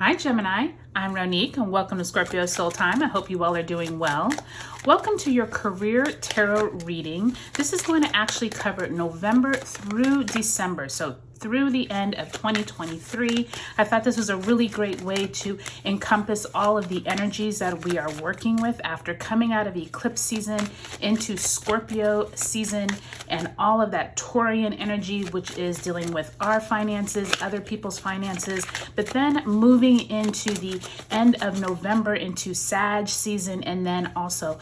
Hi Gemini, I'm Ronique and welcome to Scorpio Soul Time. I hope you all are doing well. Welcome to your career tarot reading. This is going to actually cover November through December, so through the end of 2023. I thought this was a really great way to encompass all of the energies that we are working with after coming out of eclipse season into Scorpio season and all of that Taurian energy, which is dealing with our finances, other people's finances, but then moving into the end of November into Sag season, and then also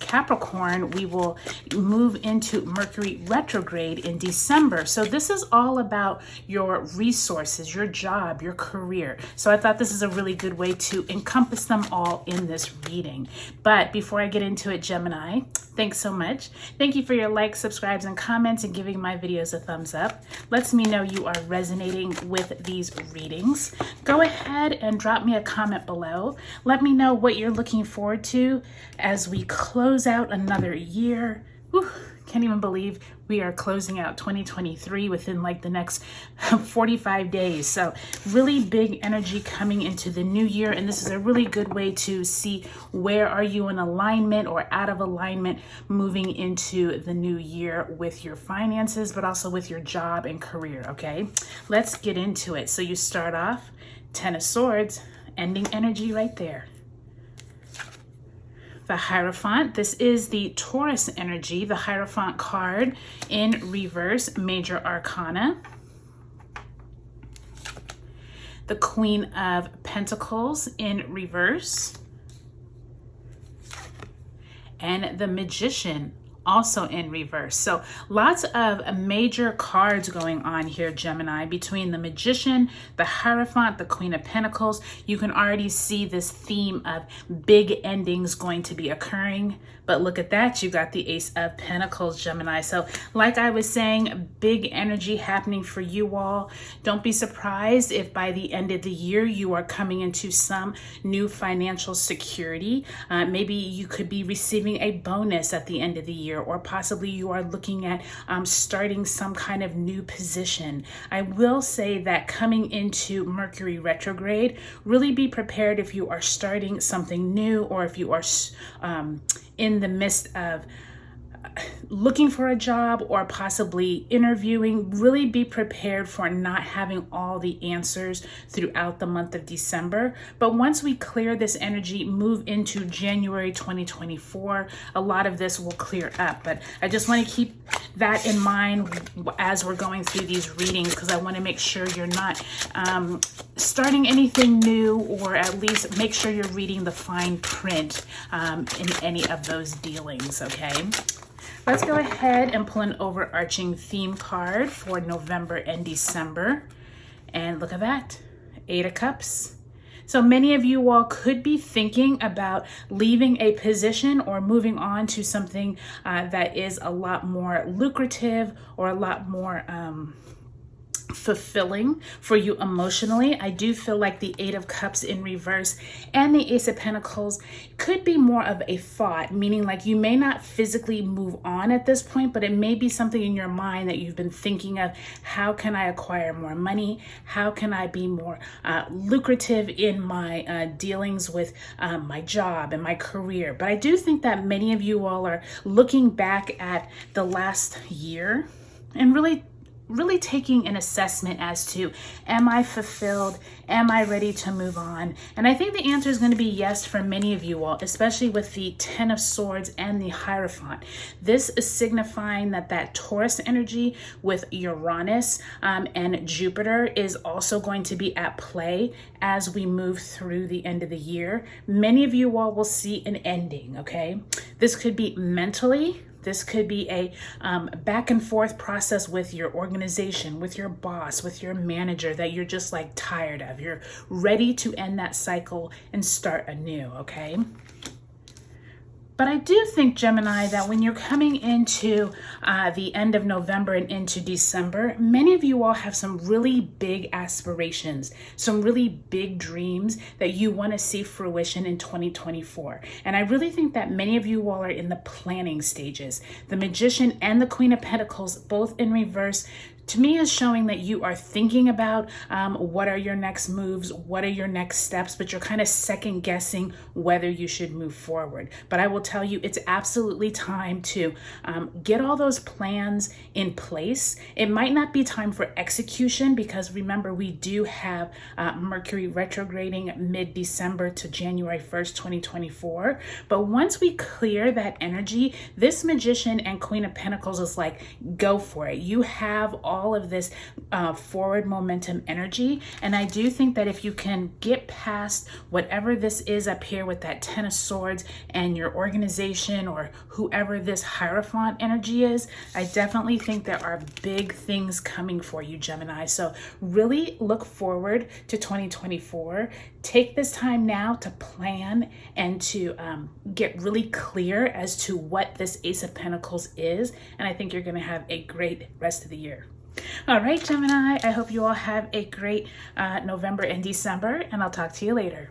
Capricorn, we will move into Mercury retrograde in December. So this is all about your resources, your job, your career. So I thought this is a really good way to encompass them all in this reading. But before I get into it, Gemini, thanks so much. Thank you for your likes, subscribes, and comments and giving my videos a thumbs up. Lets me know you are resonating with these readings. Go ahead and drop me a comment below. Let me know what you're looking forward to as we close out another year. Whew, can't even believe we are closing out 2023 within like the next 45 days. So really big energy coming into the new year. And this is a really good way to see where are you in alignment or out of alignment moving into the new year with your finances, but also with your job and career. Okay, let's get into it. So you start off Ten of Swords, ending energy right there. The Hierophant, this is the Taurus energy, the Hierophant card in reverse, major arcana. The Queen of Pentacles in reverse. And the Magician also in reverse. So lots of major cards going on here, Gemini, between the Magician, the Hierophant, the Queen of Pentacles. You can already see this theme of big endings going to be occurring. But look at that, you got the Ace of Pentacles, Gemini. So like I was saying, big energy happening for you all. Don't be surprised if by the end of the year you are coming into some new financial security. Maybe you could be receiving a bonus at the end of the year, or possibly you are looking at starting some kind of new position. I will say that coming into Mercury retrograde, really be prepared if you are starting something new, or if you are in the midst of looking for a job or possibly interviewing. Really be prepared for not having all the answers throughout the month of December. But once we clear this energy, move into January 2024, a lot of this will clear up. But I just want to keep that in mind as we're going through these readings, because I want to make sure you're not starting anything new, or at least make sure you're reading the fine print in any of those dealings, okay? Let's go ahead and pull an overarching theme card for November and December. And look at that, Eight of Cups. So many of you all could be thinking about leaving a position or moving on to something that is a lot more lucrative or a lot more fulfilling for you emotionally. I do feel like the Eight of Cups in reverse and the Ace of Pentacles could be more of a thought, meaning like you may not physically move on at this point, but it may be something in your mind that you've been thinking of. How can I acquire more money? How can I be more lucrative in my dealings with my job and my career? But I do think that many of you all are looking back at the last year and really taking an assessment as to, am I fulfilled? Am I ready to move on? And I think the answer is going to be yes for many of you all, especially with the Ten of Swords and the Hierophant. This is signifying that that Taurus energy with Uranus and Jupiter is also going to be at play as we move through the end of the year. Many of you all will see an ending, okay? This could be mentally. This could be a back and forth process with your organization, with your boss, with your manager that you're just like tired of. You're ready to end that cycle and start anew, okay? But I do think, Gemini, that when you're coming into the end of November and into December, many of you all have some really big aspirations, some really big dreams that you want to see fruition in 2024. And I really think that many of you all are in the planning stages. The Magician and the Queen of Pentacles, both in reverse, to me is showing that you are thinking about what are your next moves, what are your next steps, but you're kind of second guessing whether you should move forward. But I will tell you, it's absolutely time to get all those plans in place. It might not be time for execution because remember, we do have Mercury retrograding mid-December to January 1st, 2024. But once we clear that energy, this Magician and Queen of Pentacles is like, go for it. You have all of this forward momentum energy. And I do think that if you can get past whatever this is up here with that Ten of Swords and your organization or whoever this Hierophant energy is, I definitely think there are big things coming for you, Gemini. So really look forward to 2024. Take this time now to plan and to get really clear as to what this Ace of Pentacles is. And I think you're going to have a great rest of the year. All right, Gemini, I hope you all have a great November and December, and I'll talk to you later.